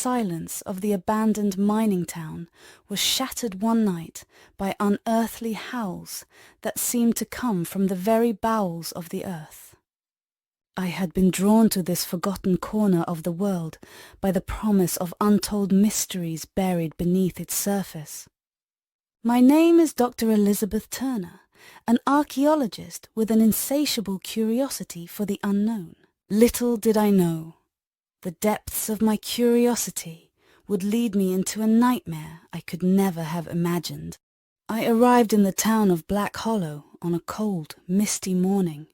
silence of the abandoned mining town was shattered one night by unearthly howls that seemed to come from the very bowels of the earth. I had been drawn to this forgotten corner of the world by the promise of untold mysteries buried beneath its surface. My name is Dr. Elizabeth Turner, an archaeologist with an insatiable curiosity for the unknown. Little did I know, the depths of my curiosity would lead me into a nightmare I could never have imagined. I arrived in the town of Black Hollow on a cold, misty morning.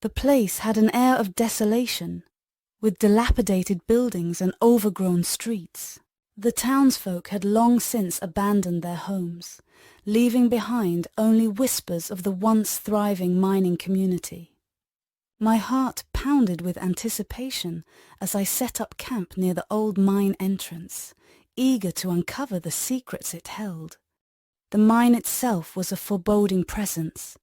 The place had an air of desolation, with dilapidated buildings and overgrown streets. The townsfolk had long since abandoned their homes, leaving behind only whispers of the once thriving mining community. My heart pounded with anticipation as I set up camp near the old mine entrance, eager to uncover the secrets it held. The mine itself was a foreboding presence,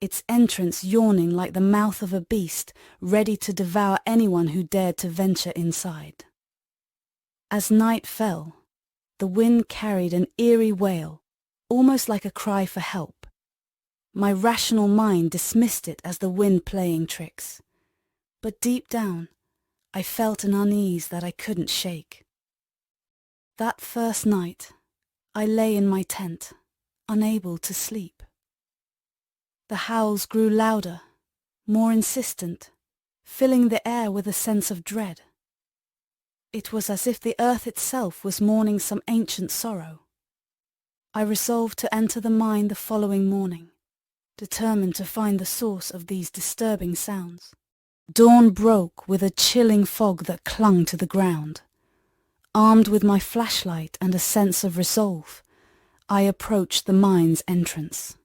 its entrance yawning like the mouth of a beast ready to devour anyone who dared to venture inside. As night fell, the wind carried an eerie wail, almost like a cry for help. My rational mind dismissed it as the wind playing tricks, but deep down, I felt an unease that I couldn't shake. That first night, I lay in my tent, unable to sleep. The howls grew louder, more insistent, filling the air with a sense of dread. It was as if the earth itself was mourning some ancient sorrow. I resolved to enter the mine the following morning, determined to find the source of these disturbing sounds. Dawn broke with a chilling fog that clung to the ground. Armed with my flashlight and a sense of resolve, I approached the mine's entrance.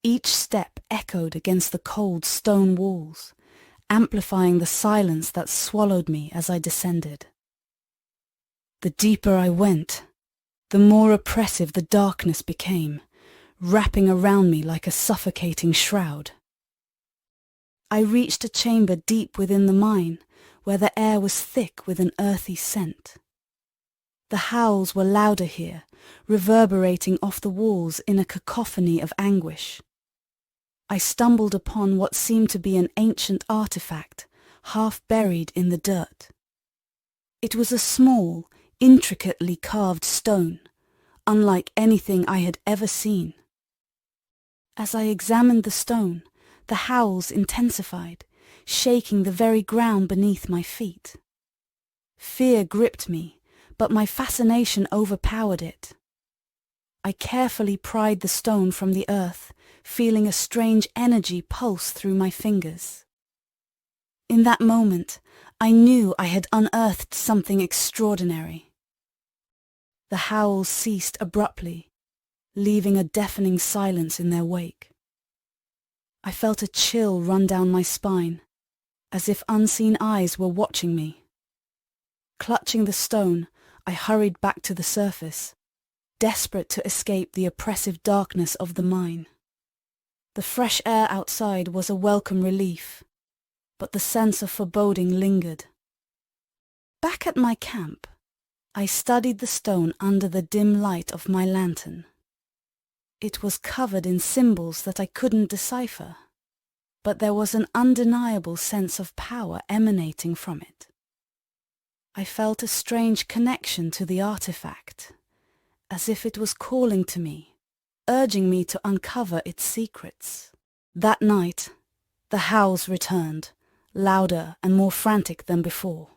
Each step echoed against the cold stone walls, amplifying the silence that swallowed me as I descended. The deeper I went, the more oppressive the darkness became, wrapping around me like a suffocating shroud. I reached a chamber deep within the mine, where the air was thick with an earthy scent. The howls were louder here, reverberating off the walls in a cacophony of anguish. I stumbled upon what seemed to be an ancient artifact, half buried in the dirt. It was a small, intricately carved stone, unlike anything I had ever seen. As I examined the stone, the howls intensified, shaking the very ground beneath my feet. Fear gripped me, but my fascination overpowered it. I carefully pried the stone from the earth, feeling a strange energy pulse through my fingers. In that moment, I knew I had unearthed something extraordinary. The howls ceased abruptly, leaving a deafening silence in their wake. I felt a chill run down my spine, as if unseen eyes were watching me. Clutching the stone, I hurried back to the surface, desperate to escape the oppressive darkness of the mine. The fresh air outside was a welcome relief, but the sense of foreboding lingered. Back at my camp, I studied the stone under the dim light of my lantern. It was covered in symbols that I couldn't decipher, but there was an undeniable sense of power emanating from it. I felt a strange connection to the artifact, as if it was calling to me, urging me to uncover its secrets. That night, the howls returned, louder and more frantic than before.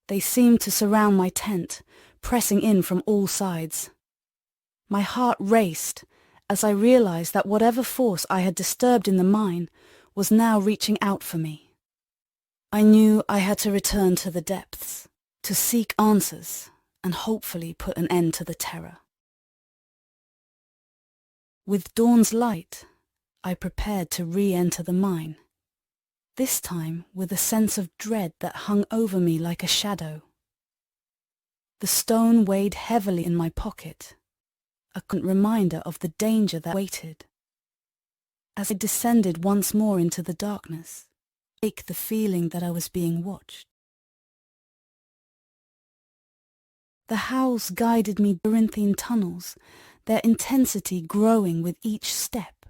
They seemed to surround my tent, pressing in from all sides. My heart raced as I realized that whatever force I had disturbed in the mine was now reaching out for me. I knew I had to return to the depths, to seek answers and hopefully put an end to the terror. With dawn's light, I prepared to re-enter the mine, this time with a sense of dread that hung over me like a shadow. The stone weighed heavily in my pocket, a constant reminder of the danger that waited. As I descended once more into the darkness, I ached the feeling that I was being watched. The howls guided me labyrinthine tunnels, their intensity growing with each step.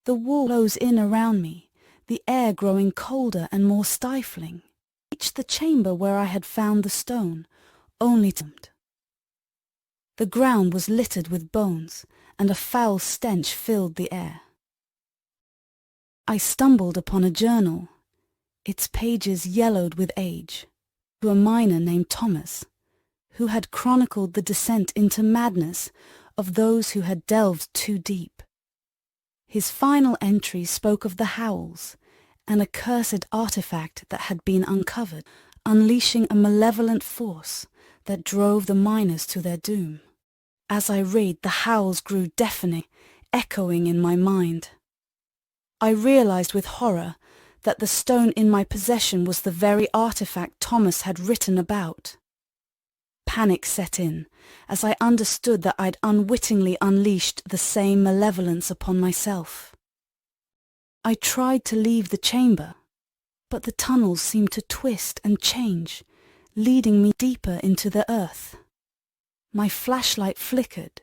The wall closed in around me, the air growing colder and more stifling. I reached the chamber where I had found the stone, only to... The ground was littered with bones, and a foul stench filled the air. I stumbled upon a journal, its pages yellowed with age, to a miner named Thomas, who had chronicled the descent into madness of those who had delved too deep. His final entry spoke of the howls, an accursed artifact that had been uncovered, unleashing a malevolent force that drove the miners to their doom. As I read, the howls grew deafening, echoing in my mind. I realized with horror that the stone in my possession was the very artifact Thomas had written about. Panic set in, as I understood that I'd unwittingly unleashed the same malevolence upon myself. I tried to leave the chamber, but the tunnels seemed to twist and change, leading me deeper into the earth. My flashlight flickered,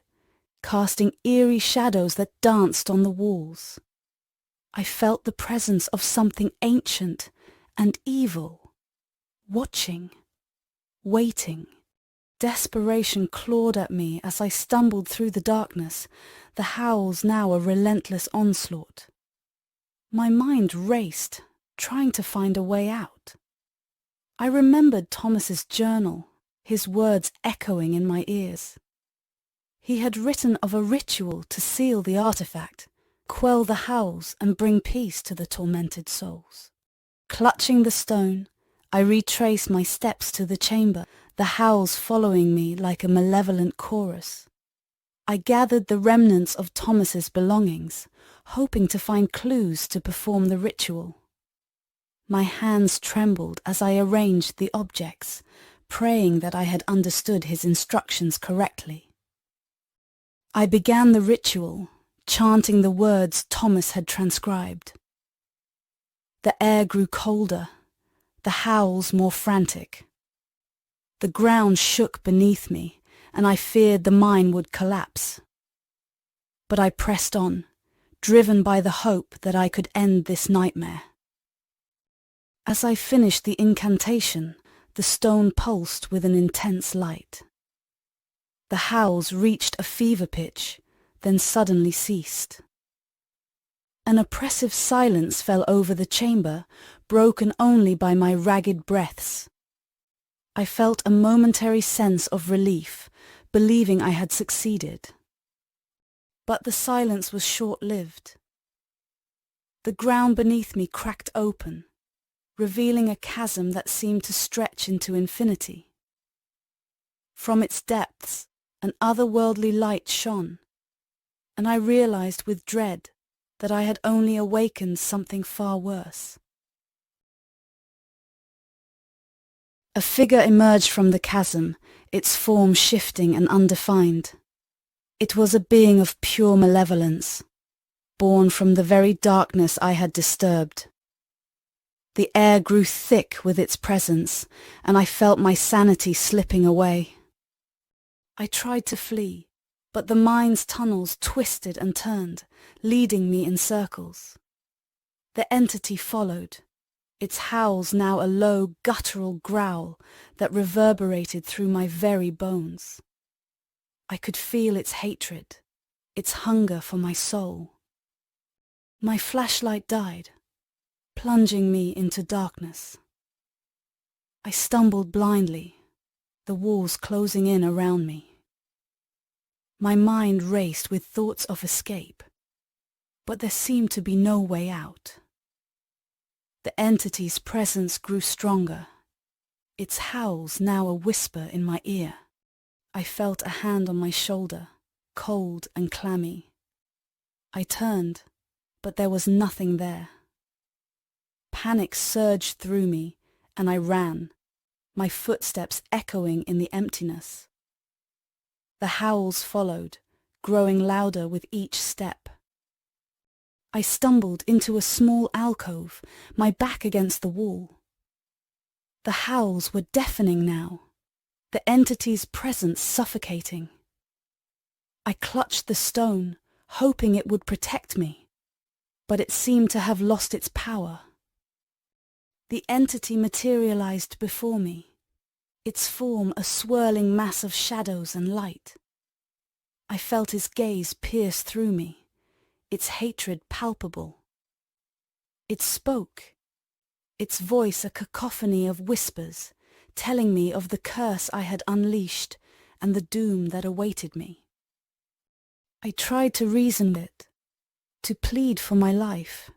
casting eerie shadows that danced on the walls. I felt the presence of something ancient and evil, watching, waiting. Desperation clawed at me as I stumbled through the darkness, the howls now a relentless onslaught. My mind raced, trying to find a way out. I remembered Thomas's journal, his words echoing in my ears. He had written of a ritual to seal the artifact, quell the howls and bring peace to the tormented souls. Clutching the stone, I retraced my steps to the chamber, the howls following me like a malevolent chorus. I gathered the remnants of Thomas's belongings, hoping to find clues to perform the ritual. My hands trembled as I arranged the objects, praying that I had understood his instructions correctly. I began the ritual, chanting the words Thomas had transcribed. The air grew colder, the howls more frantic. The ground shook beneath me, and I feared the mine would collapse. But I pressed on, driven by the hope that I could end this nightmare. As I finished the incantation, the stone pulsed with an intense light. The howls reached a fever pitch, then suddenly ceased. An oppressive silence fell over the chamber, broken only by my ragged breaths. I felt a momentary sense of relief, believing I had succeeded. But the silence was short-lived. The ground beneath me cracked open, revealing a chasm that seemed to stretch into infinity. From its depths, an otherworldly light shone, and I realized with dread that I had only awakened something far worse. A figure emerged from the chasm, its form shifting and undefined. It was a being of pure malevolence, born from the very darkness I had disturbed. The air grew thick with its presence, and I felt my sanity slipping away. I tried to flee, but the mine's tunnels twisted and turned, leading me in circles. The entity followed, its howls now a low, guttural growl that reverberated through my very bones. I could feel its hatred, its hunger for my soul. My flashlight died, plunging me into darkness. I stumbled blindly, the walls closing in around me. My mind raced with thoughts of escape, but there seemed to be no way out. The entity's presence grew stronger, its howls now a whisper in my ear. I felt a hand on my shoulder, cold and clammy. I turned, but there was nothing there. Panic surged through me, and I ran, my footsteps echoing in the emptiness. The howls followed, growing louder with each step. I stumbled into a small alcove, my back against the wall. The howls were deafening now, the entity's presence suffocating. I clutched the stone, hoping it would protect me, but it seemed to have lost its power. The entity materialized before me, its form a swirling mass of shadows and light. I felt his gaze pierce through me, its hatred palpable. It spoke, its voice a cacophony of whispers, telling me of the curse I had unleashed and the doom that awaited me. I tried to reason with it, to plead for my life,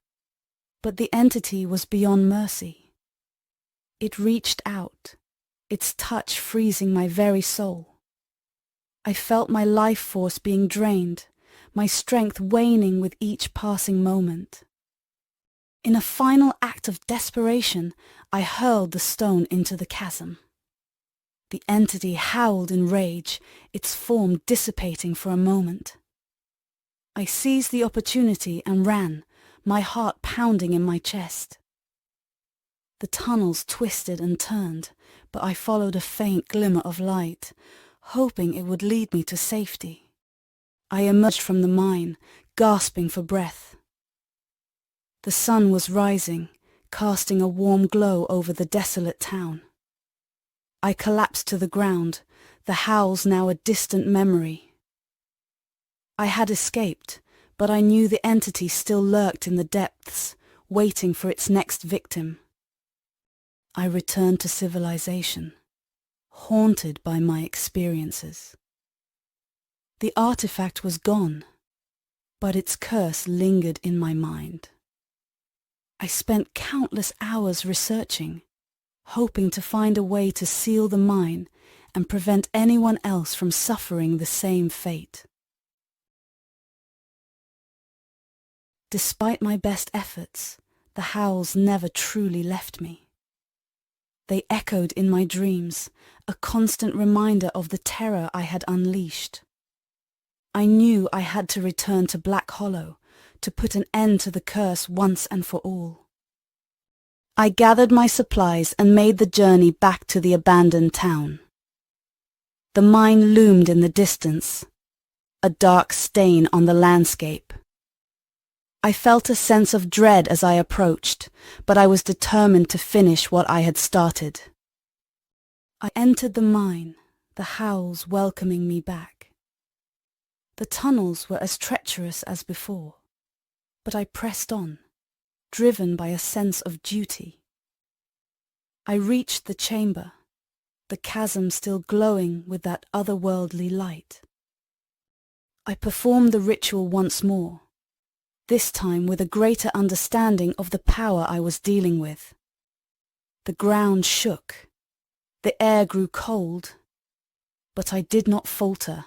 but the entity was beyond mercy. It reached out, its touch freezing my very soul. I felt my life force being drained, my strength waning with each passing moment. In a final act of desperation, I hurled the stone into the chasm. The entity howled in rage, its form dissipating for a moment. I seized the opportunity and ran, my heart pounding in my chest. The tunnels twisted and turned, but I followed a faint glimmer of light, hoping it would lead me to safety. I emerged from the mine, gasping for breath. The sun was rising, casting a warm glow over the desolate town. I collapsed to the ground, the howls now a distant memory. I had escaped, but I knew the entity still lurked in the depths, waiting for its next victim. I returned to civilization, haunted by my experiences. The artifact was gone, but its curse lingered in my mind. I spent countless hours researching, hoping to find a way to seal the mine and prevent anyone else from suffering the same fate. Despite my best efforts, the howls never truly left me. They echoed in my dreams, a constant reminder of the terror I had unleashed. I knew I had to return to Black Hollow to put an end to the curse once and for all. I gathered my supplies and made the journey back to the abandoned town. The mine loomed in the distance, a dark stain on the landscape. I felt a sense of dread as I approached, but I was determined to finish what I had started. I entered the mine, the howls welcoming me back. The tunnels were as treacherous as before, but I pressed on, driven by a sense of duty. I reached the chamber, the chasm still glowing with that otherworldly light. I performed the ritual once more, this time with a greater understanding of the power I was dealing with. The ground shook, the air grew cold, but I did not falter.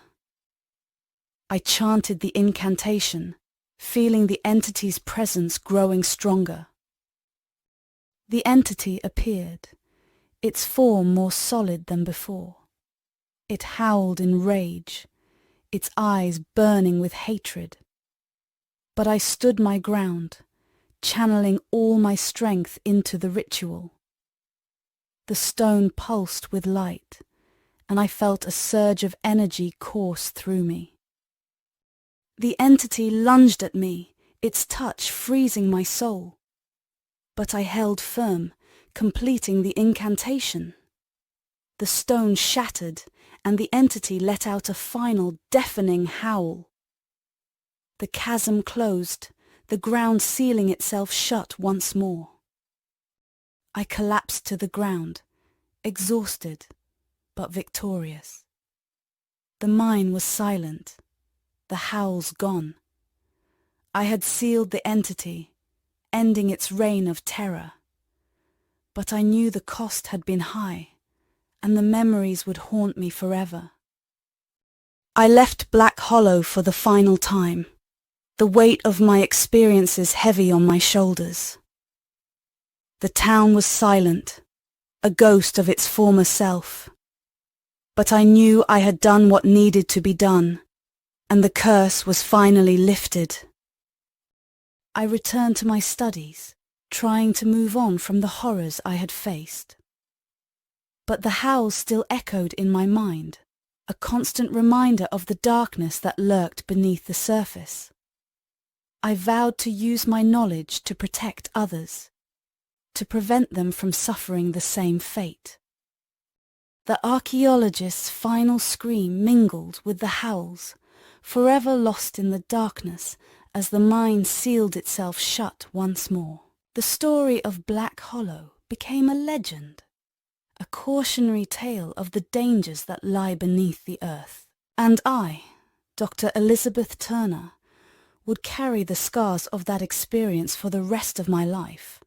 I chanted the incantation, feeling the entity's presence growing stronger. The entity appeared, its form more solid than before. It howled in rage, its eyes burning with hatred. But I stood my ground, channeling all my strength into the ritual. The stone pulsed with light, and I felt a surge of energy course through me. The entity lunged at me, its touch freezing my soul. But I held firm, completing the incantation. The stone shattered, and the entity let out a final deafening howl. The chasm closed, the ground sealing itself shut once more. I collapsed to the ground, exhausted, but victorious. The mine was silent, the howls gone. I had sealed the entity, ending its reign of terror. But I knew the cost had been high, and the memories would haunt me forever. I left Black Hollow for the final time, the weight of my experiences heavy on my shoulders. The town was silent, a ghost of its former self. But I knew I had done what needed to be done, and the curse was finally lifted. I returned to my studies, trying to move on from the horrors I had faced. But the howls still echoed in my mind, a constant reminder of the darkness that lurked beneath the surface. I vowed to use my knowledge to protect others, to prevent them from suffering the same fate. The archaeologist's final scream mingled with the howls, forever lost in the darkness as the mine sealed itself shut once more. The story of Black Hollow became a legend, a cautionary tale of the dangers that lie beneath the earth. And I, Dr. Elizabeth Turner, would carry the scars of that experience for the rest of my life,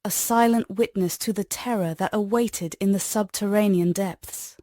a silent witness to the terror that awaited in the subterranean depths.